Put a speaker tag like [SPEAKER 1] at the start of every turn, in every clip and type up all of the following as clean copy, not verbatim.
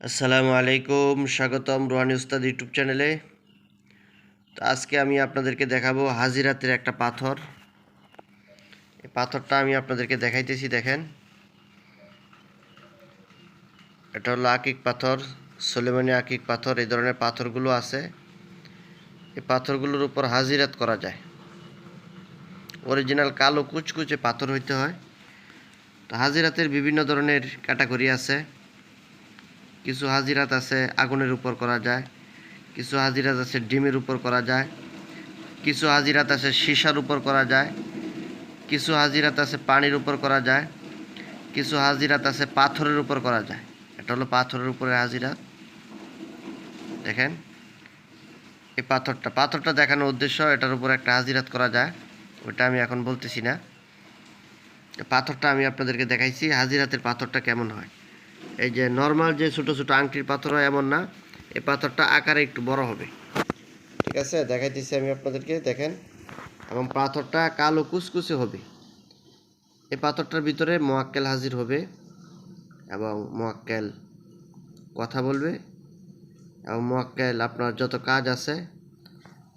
[SPEAKER 1] আসসালামু আলাইকুম, স্বাগতম রোহানি উস্তাদ ইউটিউব চ্যানেলে। তো আজকে আমি আপনাদেরকে দেখাবো হাজিরাতের একটা পাথর। এই পাথরটা আমি আপনাদেরকে দেখাইতেছি, দেখেন। এটা হলো আকিক পাথর, সুলেমানি আকিক পাথর। এই ধরনের পাথরগুলো আছে। এই পাথরগুলোর উপর হাজিরাত করা যায়। অরিজিনাল কালো কুচকুচে পাথর হইতে হয়। তো হাজিরাতের বিভিন্ন ধরনের ক্যাটাগরি আছে। কিছু হাজিরাত আছে আগুনের উপর করা যায়, কিছু হাজিরাত আছে ডিমের উপর করা যায়, কিছু হাজিরাত আছে সীসার উপর করা যায়, কিছু হাজিরাত আছে পানির উপর করা যায়, কিছু হাজিরাত আছে পাথরের উপর করা যায়। এটা হলো পাথরের উপরে হাজিরাত। দেখেন এই পাথরটা দেখানোর উদ্দেশ্য, এটার উপর একটা হাজিরাত করা যায়, ওটা আমি এখন বলতেছি না। পাথরটা আমি আপনাদেরকে দেখাইছি হাজিরাতের পাথরটা কেমন হয়। এই যে নর্মাল যে ছোটো ছোটো আংটির পাথর হয় এমন না, এই পাথরটা আকারে একটু বড় হবে। ঠিক আছে, দেখাইতেছি আমি আপনাদেরকে, দেখেন। এবং পাথরটা কালো কুচকুচে হবে। এই পাথরটার ভিতরে মোয়াক্কেল হাজির হবে এবং মোয়াক্কেল কথা বলবে, এবং মোয়াক্কেল আপনার যত কাজ আছে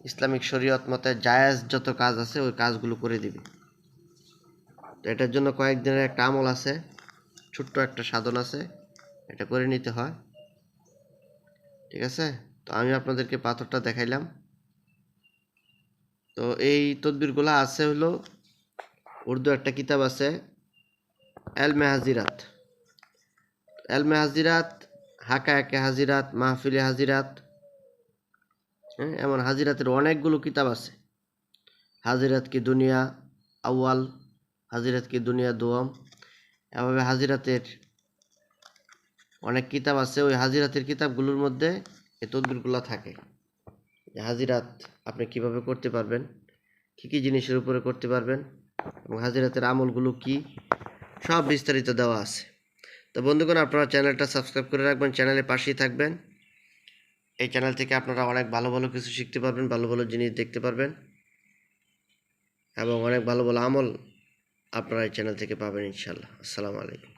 [SPEAKER 1] ইসলামিক শরীয়ত মতে জায়েজ যত কাজ আছে ওই কাজগুলো করে দিবে। তো এটার জন্য কয়েকদিনের একটা আমল আছে, ছোট্ট একটা সাধন আছে, এটা করে নিতে হয়। ঠিক আছে, তো আমি আপনাদেরকে পাথরটা দেখাইলাম। তো এই তদবিরগুলো আছে হলো উর্দু একটা কিতাব আছে এলমে হাজিরাত। এলমে হাজিরাত, হাকায়াকে হাজিরাত, মাহফিলে হাজিরাত, হ্যাঁ, এমন হাজিরাতের অনেকগুলো কিতাব আছে। হাজিরাত কি দুনিয়া আউয়াল, হাজিরাত কি দুনিয়া দোয়াম, এভাবে হাজিরাতের অনেক কিতাব আছে। ওই হাজিরাতের কিতাবগুলোর মধ্যে এই তদবিরগুলো থাকে। হাজিরাত আপনি কিভাবে করতে পারবেন, কী কী জিনিসের উপরে করতে পারবেন, এবং হাজিরাতের আমলগুলো কি, সব বিস্তারিত দেওয়া আছে। তো বন্ধুগণ, আপনারা চ্যানেলটা সাবস্ক্রাইব করে রাখবেন, চ্যানেলের পাশেই থাকবেন। এই চ্যানেল থেকে আপনারা অনেক ভালো ভালো কিছু শিখতে পারবেন, ভালো ভালো জিনিস দেখতে পারবেন, এবং অনেক ভালো ভালো আমল আপনারা এই চ্যানেল থেকে পাবেন ইনশাআল্লাহ। আসসালামু আলাইকুম।